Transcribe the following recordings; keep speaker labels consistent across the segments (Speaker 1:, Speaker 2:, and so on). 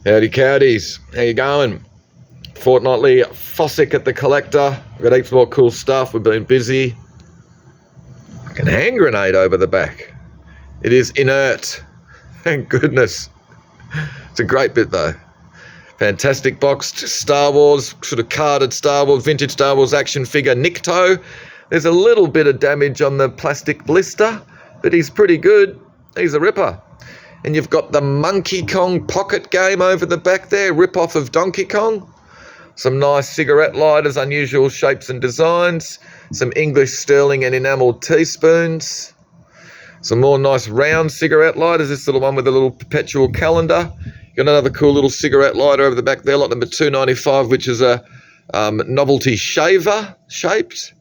Speaker 1: Howdy cowdies, how you going? Fortnightly, fossick at the collector. We've got heaps more cool stuff. We've been busy. Like a hand grenade over the back. It is inert. Thank goodness. It's a great bit though. Fantastic boxed Star Wars, sort of carded Star Wars, vintage Star Wars action figure Nikto. There's a little bit of damage on the plastic blister, but he's pretty good. He's a ripper. And you've got the Monkey Kong pocket game over the back there, rip-off of Donkey Kong. Some nice cigarette lighters, unusual shapes and designs. Some English sterling and enamelled teaspoons. Some more nice round cigarette lighters. This little one with a little perpetual calendar. Got another cool little cigarette lighter over the back there, lot number 295, which is a novelty shaver shaped.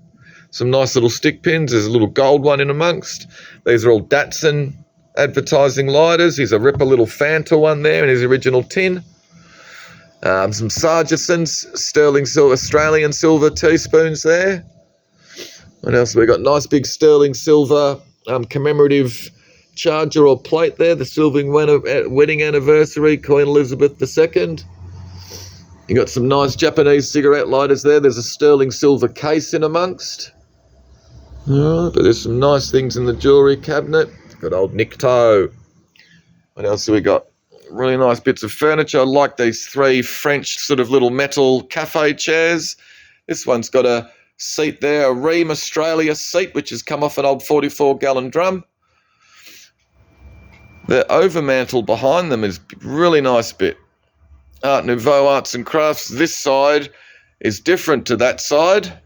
Speaker 1: Some nice little stick pins. There's a little gold one in amongst. These are all Datsun advertising lighters. Here's a ripper little Fanta one there in his original tin. Some Sargisons, sterling silver, Australian silver teaspoons there. What else have we got? Nice big sterling silver commemorative charger or plate there. The silver wedding anniversary, Queen Elizabeth II. You got some nice Japanese cigarette lighters there. There's a sterling silver case in amongst. But there's some nice things in the jewellery cabinet. Good old Nikto. What else have we got? Really nice bits of furniture. I like these three French sort of little metal cafe chairs. This one's got a seat there, a Ream Australia seat, which has come off an old 44-gallon drum. The overmantel behind them is a really nice bit. Art Nouveau Arts and Crafts. This side is different to that side.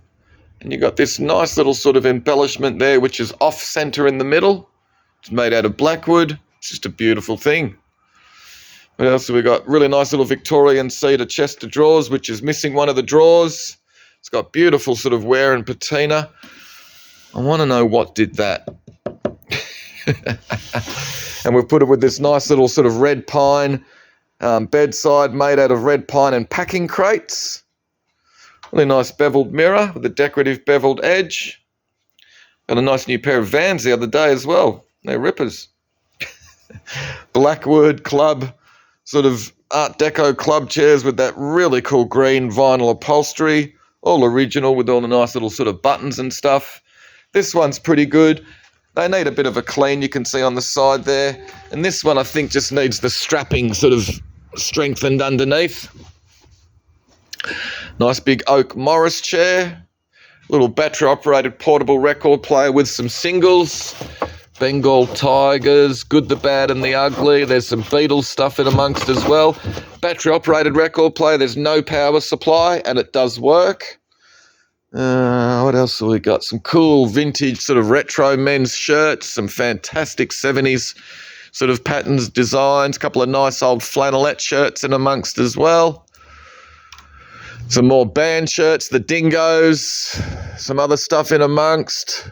Speaker 1: And you've got this nice little sort of embellishment there, which is off-centre in the middle. It's made out of blackwood. It's just a beautiful thing. What else have we got? Really nice little Victorian cedar chest of drawers, which is missing one of the drawers. It's got beautiful sort of wear and patina. I want to know what did that. And we've put it with this nice little sort of red pine bedside made out of red pine and packing crates. Really nice beveled mirror with a decorative beveled edge. Got a nice new pair of Vans the other day as well. They're rippers. Blackwood club, sort of Art Deco club chairs with that really cool green vinyl upholstery. All original with all the nice little sort of buttons and stuff. This one's pretty good. They need a bit of a clean, you can see on the side there. And this one I think just needs the strapping sort of strengthened underneath. Nice big oak Morris chair. Little battery operated portable record player with some singles. Bengal Tigers, Good, the Bad and the Ugly. There's some Beatles stuff in amongst as well. Battery operated record player. There's no power supply and it does work. What else have we got? Some cool vintage sort of retro men's shirts. Some fantastic 70s sort of patterns, designs. A couple of nice old flannelette shirts in amongst as well. Some more band shirts, the Dingoes. Some other stuff in amongst.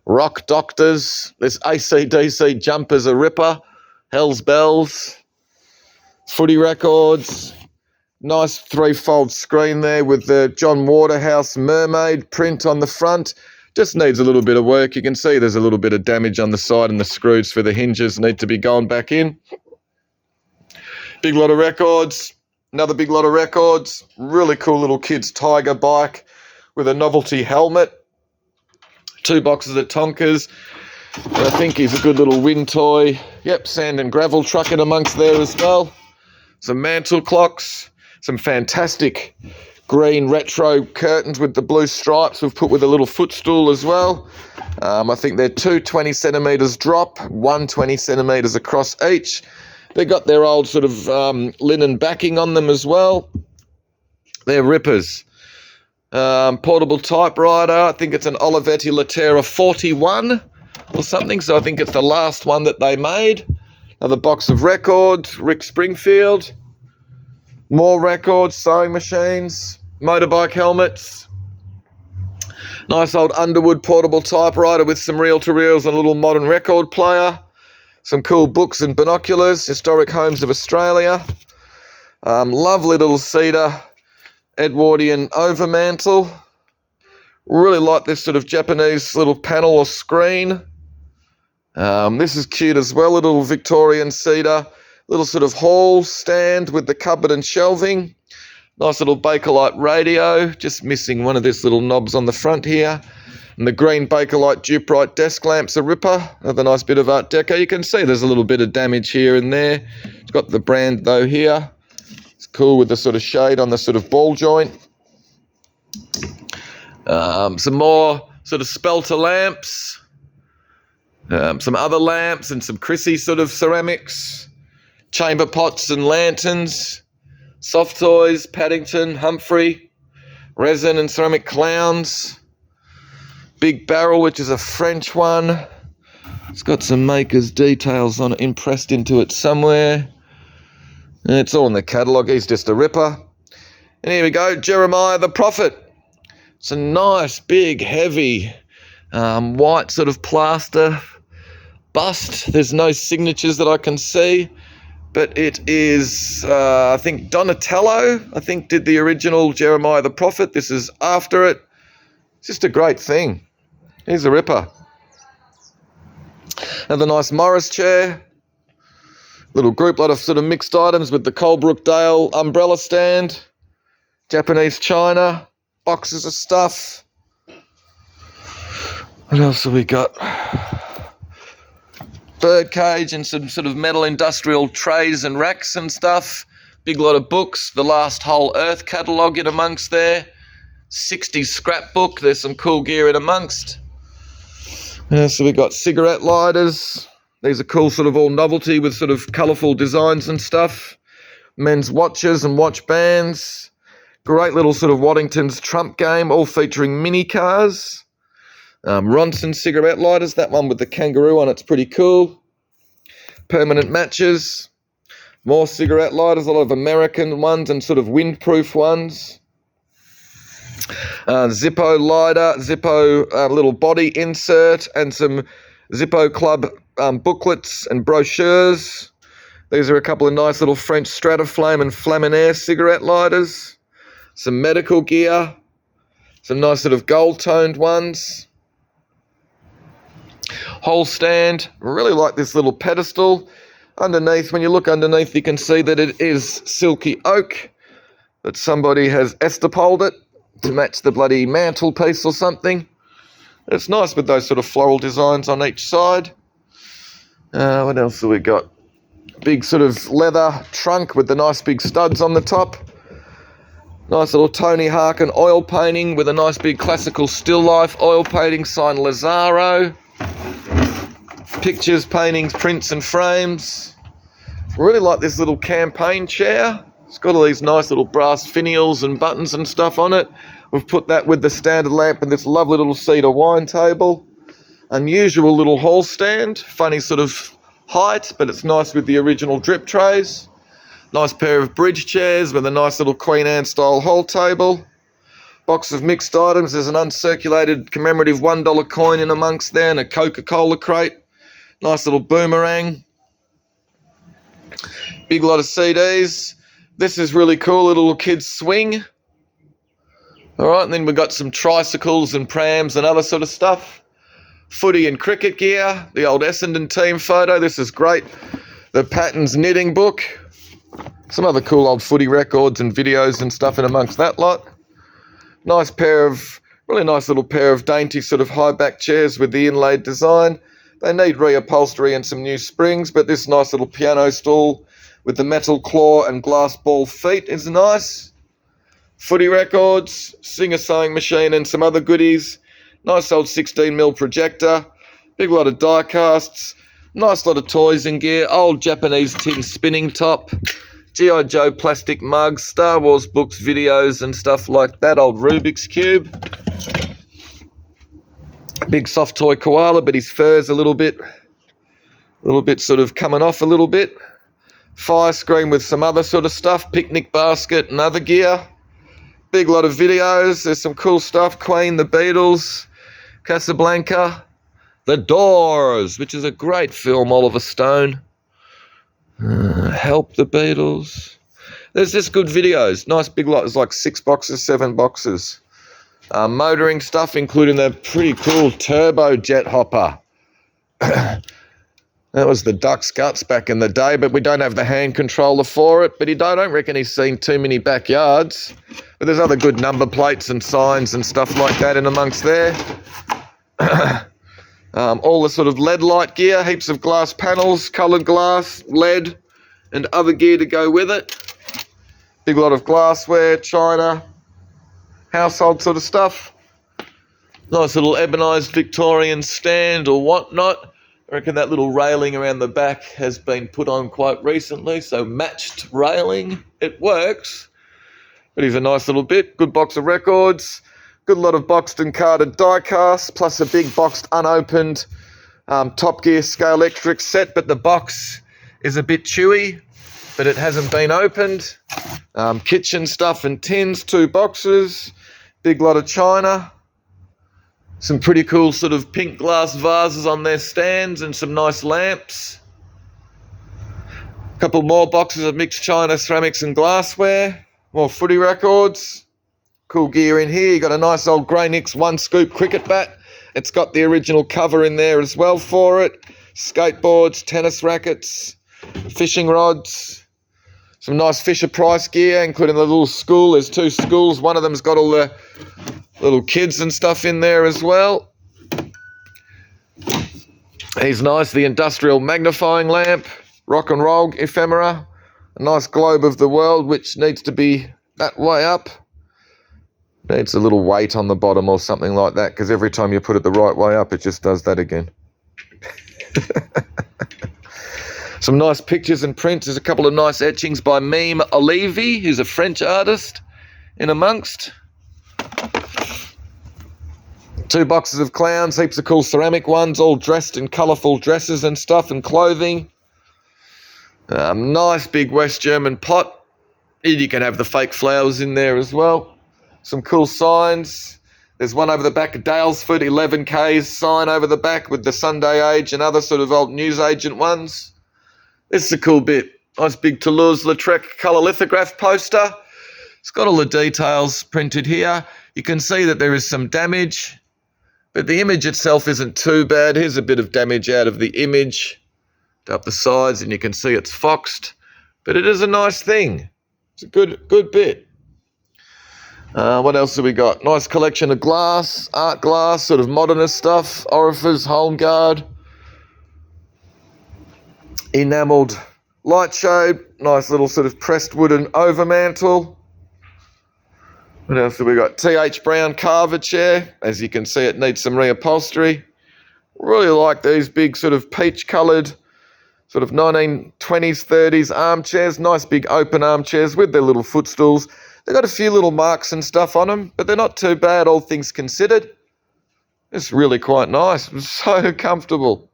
Speaker 1: Rock Doctors, this AC/DC Jumpers a ripper, Hell's Bells, footy records, nice threefold screen there with the John Waterhouse mermaid print on the front. Just needs a little bit of work. You can see there's a little bit of damage on the side and the screws for the hinges need to be going back in. Big lot of records, another big lot of records, really cool little kid's Tiger bike with a novelty helmet. 2 boxes of Tonkers. And I think he's a good little wind toy. Yep, sand and gravel truck in amongst there as well. Some mantle clocks. Some fantastic green retro curtains with the blue stripes we've put with a little footstool as well. I think they're 2 20 centimetres drop, 1 20 centimetres across each. They got their old sort of linen backing on them as well. They're rippers. Portable typewriter, I think it's an Olivetti Latera 41 or something, so I think it's the last one that they made. Another box of records, Rick Springfield, more records, sewing machines, motorbike helmets, nice old Underwood portable typewriter with some reel-to-reels and a little modern record player, some cool books and binoculars, Historic Homes of Australia, lovely little cedar Edwardian overmantel. Really like this sort of Japanese little panel or screen. This is cute as well, a little Victorian cedar Little sort of hall stand with the cupboard and shelving. Nice little Bakelite radio, just missing one of these little knobs on the front here. And the green Bakelite Duprite desk lamp's a ripper. Another nice bit of Art Deco. You can see there's a little bit of damage here and there. It's got the brand though here. It's cool with the sort of shade on the sort of ball joint. Some more sort of spelter lamps. Some other lamps and some Chrissy sort of ceramics. Chamber pots and lanterns. Soft toys, Paddington, Humphrey. Resin and ceramic clowns. Big barrel, which is a French one. It's got some maker's details on it impressed into it somewhere. And it's all in the catalogue. He's just a ripper. And here we go, Jeremiah the Prophet. It's a nice, big, heavy, white sort of plaster bust. There's no signatures that I can see. But it is, I think Donatello, did the original Jeremiah the Prophet. This is after it. It's just a great thing. Here's a ripper. Another nice Morris chair. Little group, lot of sort of mixed items with the Colebrookdale umbrella stand. Japanese china. Boxes of stuff. What else have we got? Birdcage and some sort of metal industrial trays and racks and stuff. Big lot of books. The Last Whole Earth catalogue in amongst there. 60s scrapbook. There's some cool gear in amongst. So we got cigarette lighters. These are cool, sort of all novelty with sort of colourful designs and stuff. Men's watches and watch bands. Great little sort of Waddington's Trump game, all featuring mini cars. Ronson cigarette lighters, that one with the kangaroo on it's pretty cool. Permanent matches. More cigarette lighters, a lot of American ones and sort of windproof ones. Zippo lighter, Zippo little body insert, and some Zippo Club booklets and brochures. These are a couple of nice little French Strataflame and Flaminaire cigarette lighters. Some medical gear. Some nice sort of gold-toned ones. Whole stand. I really like this little pedestal. Underneath, when you look underneath, you can see that it is silky oak. That somebody has estopoled it to match the bloody mantelpiece or something. It's nice with those sort of floral designs on each side. What else have we got? Big sort of leather trunk with the nice big studs on the top. Nice little Tony Harkin oil painting with a nice big classical still life oil painting signed Lazaro. Pictures, paintings, prints and frames. Really like this little campaign chair. It's got all these nice little brass finials and buttons and stuff on it. We've put that with the standard lamp and this lovely little cedar wine table. Unusual little hall stand. Funny sort of height, but it's nice with the original drip trays. Nice pair of bridge chairs with a nice little Queen Anne style hall table. Box of mixed items. There's an uncirculated commemorative $1 coin in amongst there and a Coca-Cola crate. Nice little boomerang. Big lot of CDs. This is really cool, little kids swing. All right, and then we've got some tricycles and prams and other sort of stuff. Footy and cricket gear, the old Essendon team photo. This is great. The Patton's knitting book. Some other cool old footy records and videos and stuff in amongst that lot. Nice pair of, really nice little pair of dainty sort of high back chairs with the inlaid design. They need reupholstery and some new springs, but this nice little piano stool with the metal claw and glass ball feet is nice. Footy records, Singer sewing machine and some other goodies. Nice old 16mm projector. Big lot of die casts. Nice lot of toys and gear. Old Japanese tin spinning top. G.I. Joe plastic mugs. Star Wars books, videos and stuff like that. Old Rubik's Cube. Big soft toy koala, but his fur's a little bit sort of coming off a little bit. Fire screen with some other sort of stuff. Picnic basket and other gear. Big lot of videos. There's some cool stuff. Queen, the Beatles, Casablanca, The Doors, which is a great film, Oliver Stone. Help, the Beatles. There's just good videos. Nice big lot. There's like 6 boxes, 7 boxes. Motoring stuff, including the pretty cool turbo jet hopper. That was the duck's guts back in the day, but we don't have the hand controller for it. But I don't reckon he's seen too many backyards. But there's other good number plates and signs and stuff like that in amongst there. All the sort of LED light gear, heaps of glass panels, coloured glass, LED, and other gear to go with it. Big lot of glassware, china, household sort of stuff. Nice little ebonised Victorian stand or whatnot. I reckon that little railing around the back has been put on quite recently, so matched railing, it works. But he's a nice little bit, good box of records, good lot of boxed and carded die casts, plus a big boxed unopened Top Gear Scalextric set, but the box is a bit chewy, but it hasn't been opened. Kitchen stuff and tins, 2 boxes, big lot of china. Some pretty cool sort of pink glass vases on their stands and some nice lamps. A couple more boxes of mixed china, ceramics and glassware. More footy records. Cool gear in here. You got a nice old Grey Nicks 1-scoop cricket bat. It's got the original cover in there as well for it. Skateboards, tennis rackets, fishing rods. Some nice Fisher Price gear, including the little school. There's 2 schools. One of them's got all the little kids and stuff in there as well. He's nice. The industrial magnifying lamp, rock and roll ephemera, a nice globe of the world which needs to be that way up. Needs a little weight on the bottom or something like that, because every time you put it the right way up, it just does that again. Some nice pictures and prints. There's a couple of nice etchings by Mime Olivi, who's a French artist, in amongst. 2 boxes of clowns, heaps of cool ceramic ones, all dressed in colourful dresses and stuff and clothing. Nice big West German pot. You can have the fake flowers in there as well. Some cool signs. There's one over the back of Dalesford, 11K's sign over the back with the Sunday Age and other sort of old newsagent ones. This is a cool bit. Nice big Toulouse-Lautrec colour lithograph poster. It's got all the details printed here. You can see that there is some damage, but the image itself isn't too bad. Here's a bit of damage out of the image up the sides, and you can see it's foxed, but it is a nice thing. It's a good bit. What else have we got? Nice collection of glass, art glass, sort of modernist stuff, orifice, home guard, enamelled light shade, nice little sort of pressed wooden overmantle. What else have we got? T.H. Brown carver chair. As you can see, it needs some reupholstery. Really like these big sort of peach coloured sort of 1920s, 30s armchairs. Nice big open armchairs with their little footstools. They've got a few little marks and stuff on them, but they're not too bad, all things considered. It's really quite nice. It's so comfortable.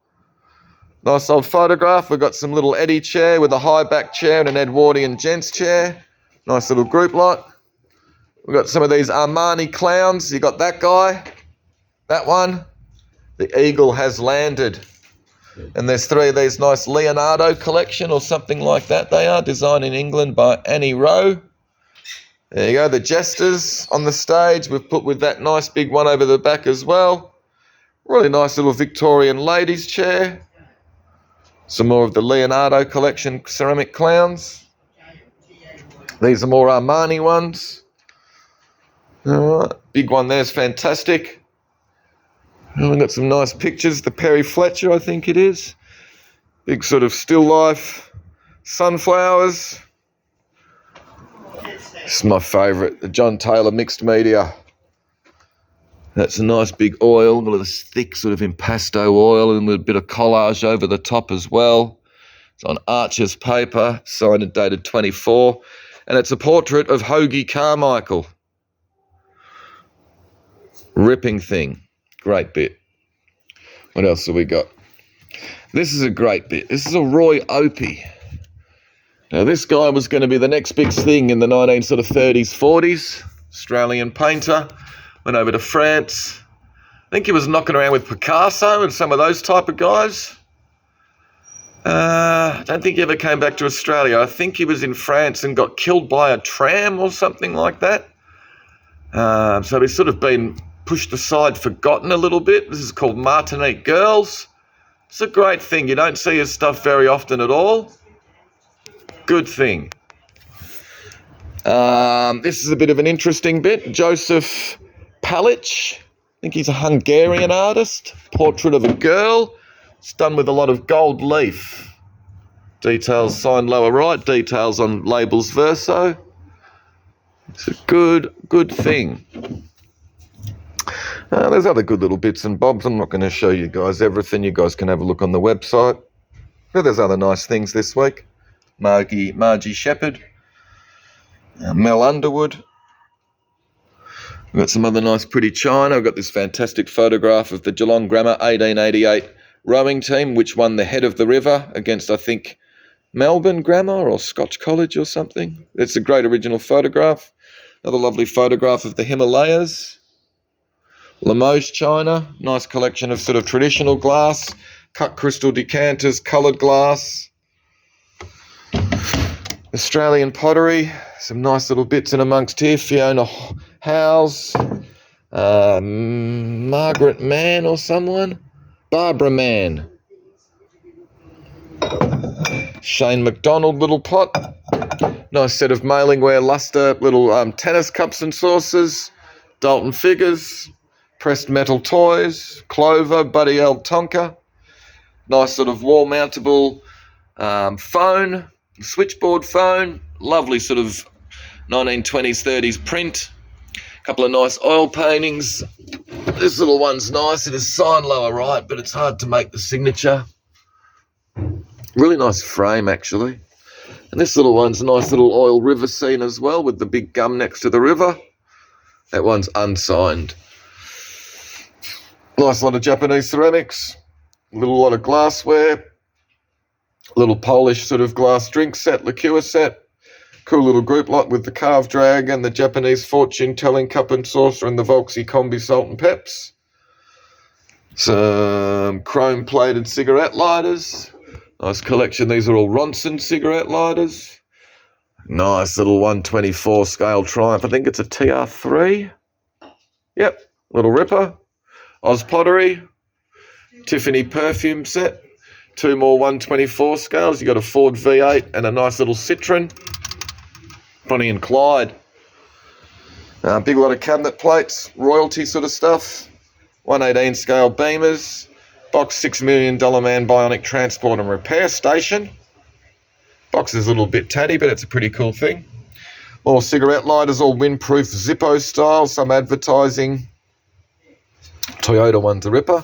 Speaker 1: Nice old photograph. We've got some little Eddie chair with a high back chair and an Edwardian gents chair. Nice little group lot. We've got some of these Armani clowns. You got that guy, that one. The eagle has landed. And there's 3 of these nice Leonardo collection or something like that. They are designed in England by Annie Rowe. There you go, the jesters on the stage. We've put with that nice big one over the back as well. Really nice little Victorian ladies chair. Some more of the Leonardo collection ceramic clowns. These are more Armani ones. Big one there's fantastic. We've got some nice pictures. The Perry Fletcher, I think it is. Big sort of still life sunflowers. This is my favourite, the John Taylor mixed media. That's a nice big oil with this thick sort of impasto oil and with a bit of collage over the top as well. It's on Archer's paper, signed and dated 24. And it's a portrait of Hoagie Carmichael. Ripping thing. Great bit. What else have we got? This is a great bit. This is a Roy Opie. Now, this guy was going to be the next big thing in the 1930s, 40s. Australian painter. Went over to France. I think he was knocking around with Picasso and some of those type of guys. I don't think he ever came back to Australia. I think he was in France and got killed by a tram or something like that. So he's sort of been pushed aside, forgotten a little bit. This is called Martinique Girls. It's a great thing. You don't see his stuff very often at all. Good thing. This is a bit of an interesting bit. Joseph Palic. I think he's a Hungarian artist. Portrait of a girl. It's done with a lot of gold leaf. Details signed lower right. Details on labels verso. It's a good thing. There's other good little bits and bobs. I'm not going to show you guys everything. You guys can have a look on the website. But there's other nice things this week. Margie Shepherd. Mel Underwood. We've got some other nice pretty china. I've got this fantastic photograph of the Geelong Grammar 1888 rowing team, which won the head of the river against, I think, Melbourne Grammar or Scotch College or something. It's a great original photograph. Another lovely photograph of the Himalayas. Limoges china. Nice collection of sort of traditional glass. Cut crystal decanters, coloured glass. Australian pottery. Some nice little bits in amongst here. Fiona Howes. Margaret Mann or someone. Barbara Mann. Shane McDonald little pot. Nice set of mailingware luster little tennis cups and saucers. Dalton figures. Pressed metal toys. Clover. Buddy L. Tonka. Nice sort of wall mountable phone. Switchboard phone. Lovely sort of 1920s 30s print. A couple of nice oil paintings. This little one's nice. It is signed lower right, but it's hard to make the signature. Really nice frame, actually. And this little one's a nice little oil river scene as well, with the big gum next to the river. That one's unsigned. Nice lot of Japanese ceramics. A little lot of glassware. A little Polish sort of glass drink set, liqueur set. Cool little group lot with the carved dragon, the Japanese fortune-telling cup and saucer, and the Volksy Combi salt and peps. Some chrome-plated cigarette lighters. Nice collection. These are all Ronson cigarette lighters. Nice little 124 scale Triumph. I think it's a TR3. Yep. Little Ripper. Oz Pottery. Tiffany perfume set. Two more 124 scales. You got a Ford V8 and a nice little Citroen. Bonnie and Clyde. Big lot of cabinet plates. Royalty sort of stuff. 118 scale Beamers. Box $6 million man bionic transport and repair station. Box is a little bit tatty, but it's a pretty cool thing. More cigarette lighters, all windproof Zippo style, some advertising. Toyota one's a ripper.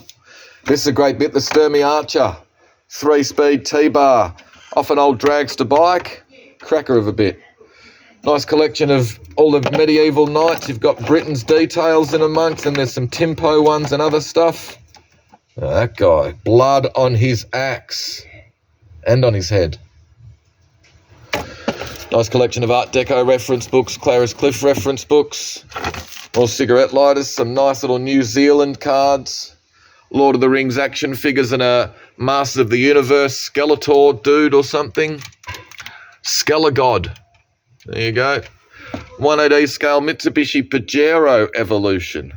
Speaker 1: This is a great bit, the Sturmey Archer. 3-speed T-bar. Off an old dragster bike. Cracker of a bit. Nice collection of all the medieval knights. You've got Britain's details in amongst, and there's some Timpo ones and other stuff. That guy, blood on his axe and on his head. Nice collection of Art Deco reference books, Clarice Cliff reference books, more cigarette lighters, some nice little New Zealand cards, Lord of the Rings action figures and a Master of the Universe Skeletor dude or something. Skelegod. There you go. 180 scale Mitsubishi Pajero Evolution.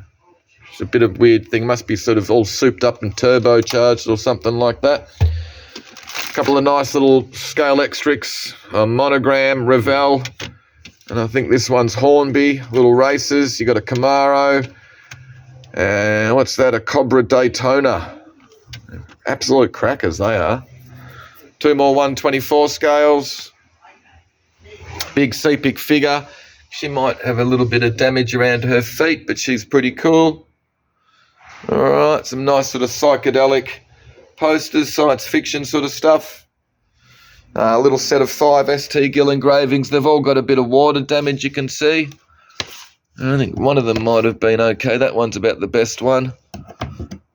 Speaker 1: It's a bit of a weird thing. Must be sort of all souped up and turbocharged or something like that. A couple of nice little scale extricts. A Monogram, Revell. And I think this one's Hornby. Little races. You got a Camaro. And what's that? A Cobra Daytona. Absolute crackers they are. Two more 124 scales. Big Sepik figure. She might have a little bit of damage around her feet, but she's pretty cool. All right, some nice sort of psychedelic posters, science fiction sort of stuff. A little set of 5 ST Gill engravings. They've all got a bit of water damage, you can see. I think one of them might have been okay. That one's about the best one.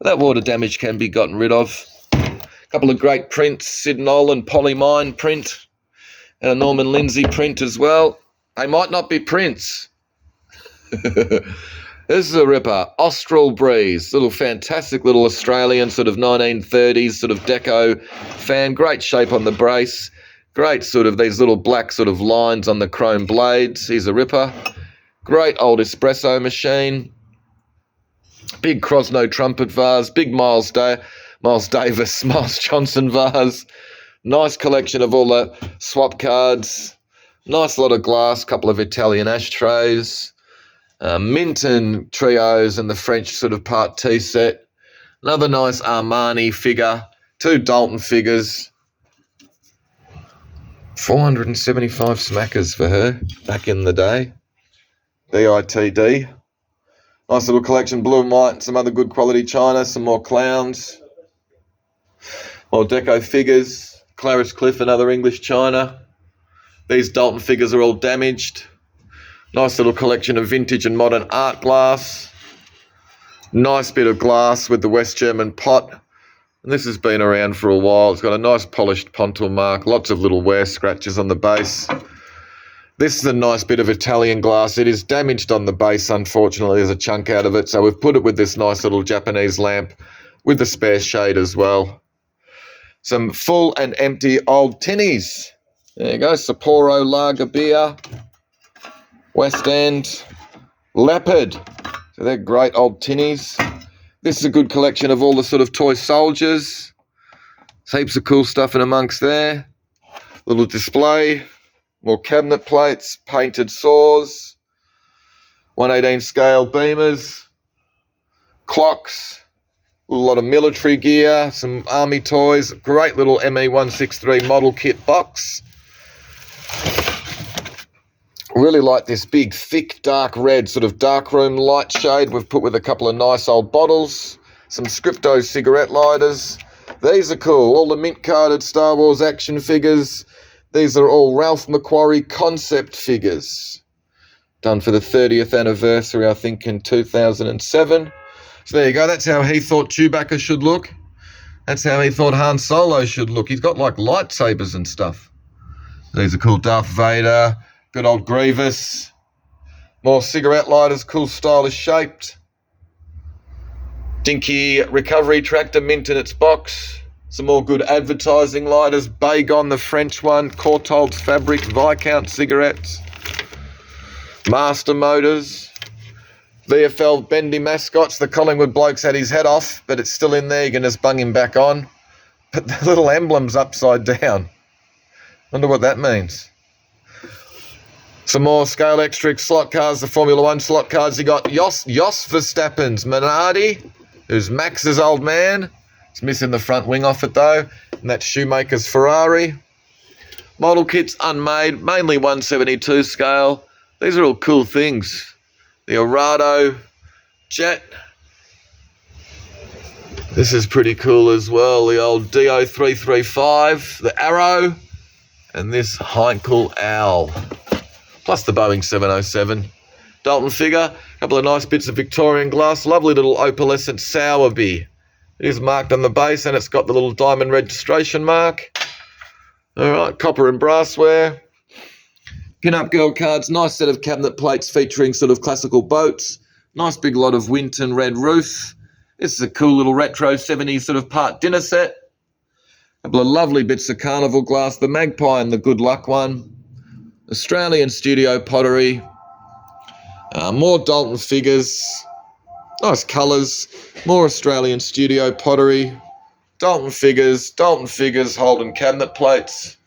Speaker 1: That water damage can be gotten rid of. A couple of great prints, Sid Nolan Polymine print, and a Norman Lindsay print as well. They might not be prints. This is a ripper. Austral Breeze. Little fantastic little Australian sort of 1930s sort of deco fan. Great shape on the brace. Great sort of these little black sort of lines on the chrome blades. He's a ripper. Great old espresso machine. Big Krosno trumpet vase. Big Miles Miles Davis, Miles Johnson vase. Nice collection of all the swap cards. Nice lot of glass, couple of Italian ashtrays. Minton trios and the French sort of part tea set. Another nice Armani figure. 2 Dalton figures. 475 smackers for her back in the day. BITD. Nice little collection, blue and white, some other good quality china, some more clowns. More deco figures. Clarice Cliff, another English china. These Dalton figures are all damaged. Nice little collection of vintage and modern art glass. Nice bit of glass with the West German pot. And this has been around for a while. It's got a nice polished pontil mark, lots of little wear scratches on the base. This is a nice bit of Italian glass. It is damaged on the base, unfortunately. There's a chunk out of it. So we've put it with this nice little Japanese lamp with the spare shade as well. Some full and empty old tinnies. There you go. Sapporo Lager Beer. West End. Leopard. So they're great old tinnies. This is a good collection of all the sort of toy soldiers. There's heaps of cool stuff in amongst there. Little display. More cabinet plates, painted saws, 1/18 scale beamers, clocks, a lot of military gear, some army toys, great little ME163 model kit box. Really like this big, thick, dark red sort of darkroom light shade we've put with a couple of nice old bottles, some Scripto cigarette lighters. These are cool, all the mint-carded Star Wars action figures. These are all Ralph McQuarrie concept figures. Done for the 30th anniversary, I think, in 2007. So there you go. That's how he thought Chewbacca should look. That's how he thought Han Solo should look. He's got, like, lightsabers and stuff. These are cool. Darth Vader. Good old Grievous. More cigarette lighters. Cool, stylish shaped. Dinky recovery tractor, mint in its box. Some more good advertising lighters. Baygon, the French one. Courtaulds fabric. Viscount cigarettes. Master motors. VFL bendy mascots. The Collingwood bloke's had his head off, but it's still in there. You can just bung him back on. But the little emblem's upside down. Wonder what that means. Some more scale extra slot cars. The Formula 1 slot cars. You got Jos Verstappen's Minardi, who's Max's old man. It's missing the front wing off it though, and that's Shoemaker's Ferrari. Model kits unmade, mainly 172 scale. These are all cool things. The Orado Jet. This is pretty cool as well. The old DO335, the Arrow, and this Heinkel Owl. Plus the Boeing 707. Dalton figure, a couple of nice bits of Victorian glass, lovely little opalescent Sowerby. It is marked on the base and it's got the little diamond registration mark. All right, copper and brassware. Pin-up girl cards, nice set of cabinet plates featuring sort of classical boats. Nice big lot of Winton red roof. This is a cool little retro 70s sort of part dinner set. A couple of lovely bits of carnival glass, the Magpie and the Good Luck one. Australian studio pottery. More Dalton figures. Nice colours. More Australian studio pottery. Dalton figures, Holden cabinet plates.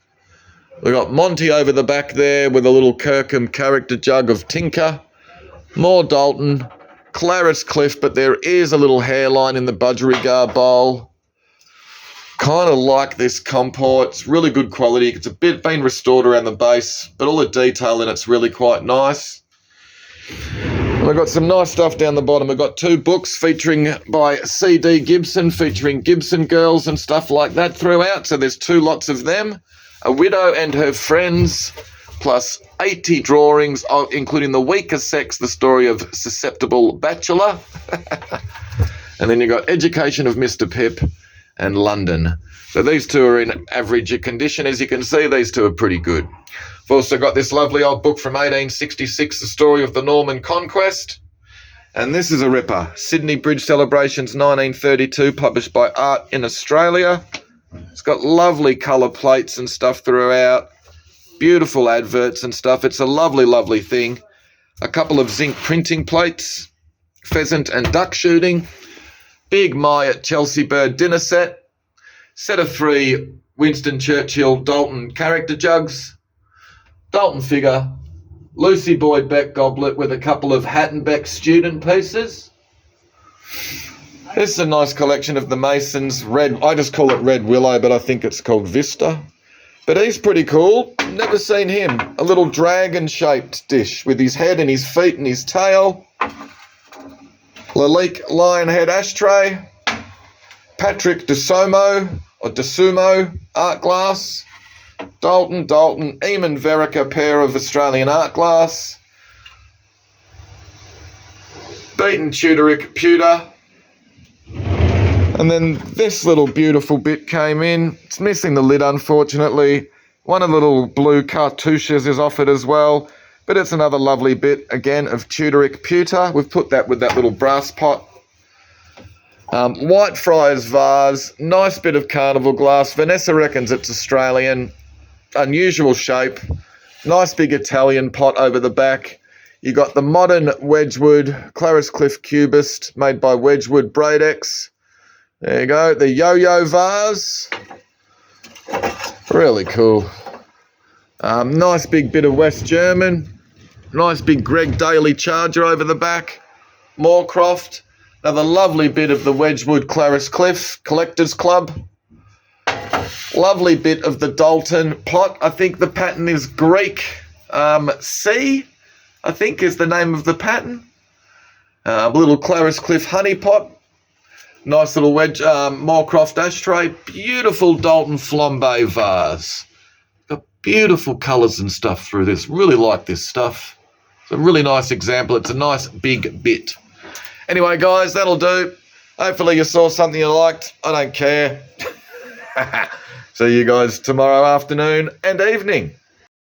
Speaker 1: We've got Monty over the back there with a little Kirkham character jug of Tinker. More Dalton. Clarice Cliff, but there is a little hairline in the budgerigar bowl. Kind of like this comport. It's really good quality. It's a bit been restored around the base, but all the detail in it's really quite nice. We've got some nice stuff down the bottom. We've got 2 books featuring by C.D. Gibson, featuring Gibson girls and stuff like that throughout. So there's 2 lots of them. A Widow and Her Friends, plus 80 drawings, including the weaker sex, the story of Susceptible Bachelor. And then you've got Education of Mr. Pip and London. So these 2 are in average condition. As you can see, these 2 are pretty good. I've also got this lovely old book from 1866, The Story of the Norman Conquest. And this is a ripper. Sydney Bridge Celebrations 1932, published by Art in Australia. It's got lovely colour plates and stuff throughout. Beautiful adverts and stuff. It's a lovely, lovely thing. A couple of zinc printing plates. Pheasant and duck shooting. big Myatt Chelsea Bird dinner set of 3 Winston Churchill Dalton character jugs, Dalton figure, Lucy Boyd Beck goblet with a couple of Hatton Beck student pieces. This is a nice collection of the Masons red. I just call it Red Willow, but I think it's called Vista. But he's pretty cool. Never seen him. A little dragon-shaped dish with his head and his feet and his tail. Lalique lion head ashtray. Patrick DeSumo art glass. Dalton, Eamon Verica pair of Australian art glass. Beaten Tudoric pewter. And then this little beautiful bit came in. It's missing the lid, unfortunately. One of the little blue cartouches is off it as well. But it's another lovely bit, again, of Tudoric pewter. We've put that with that little brass pot. Whitefriars vase. Nice bit of carnival glass. Vanessa reckons it's Australian. Unusual shape. Nice big Italian pot over the back. You got the modern Wedgwood Clariscliffe Cubist made by Wedgwood Bradex. There you go, the yo-yo vase. Really cool. Nice big bit of West German. Nice big Greg Daly Charger over the back. Moorcroft. Another lovely bit of the Wedgwood Clariscliffe Collectors Club. Lovely bit of the Dalton pot. I think the pattern is Greek C, I think is the name of the pattern. Little Clariscliffe honey pot. Nice little Moorcroft ashtray. Beautiful Dalton flambe vase. Got beautiful colours and stuff through this. Really like this stuff. It's a really nice example. It's a nice big bit. Anyway, guys, that'll do. Hopefully you saw something you liked. I don't care. See you guys tomorrow afternoon and evening.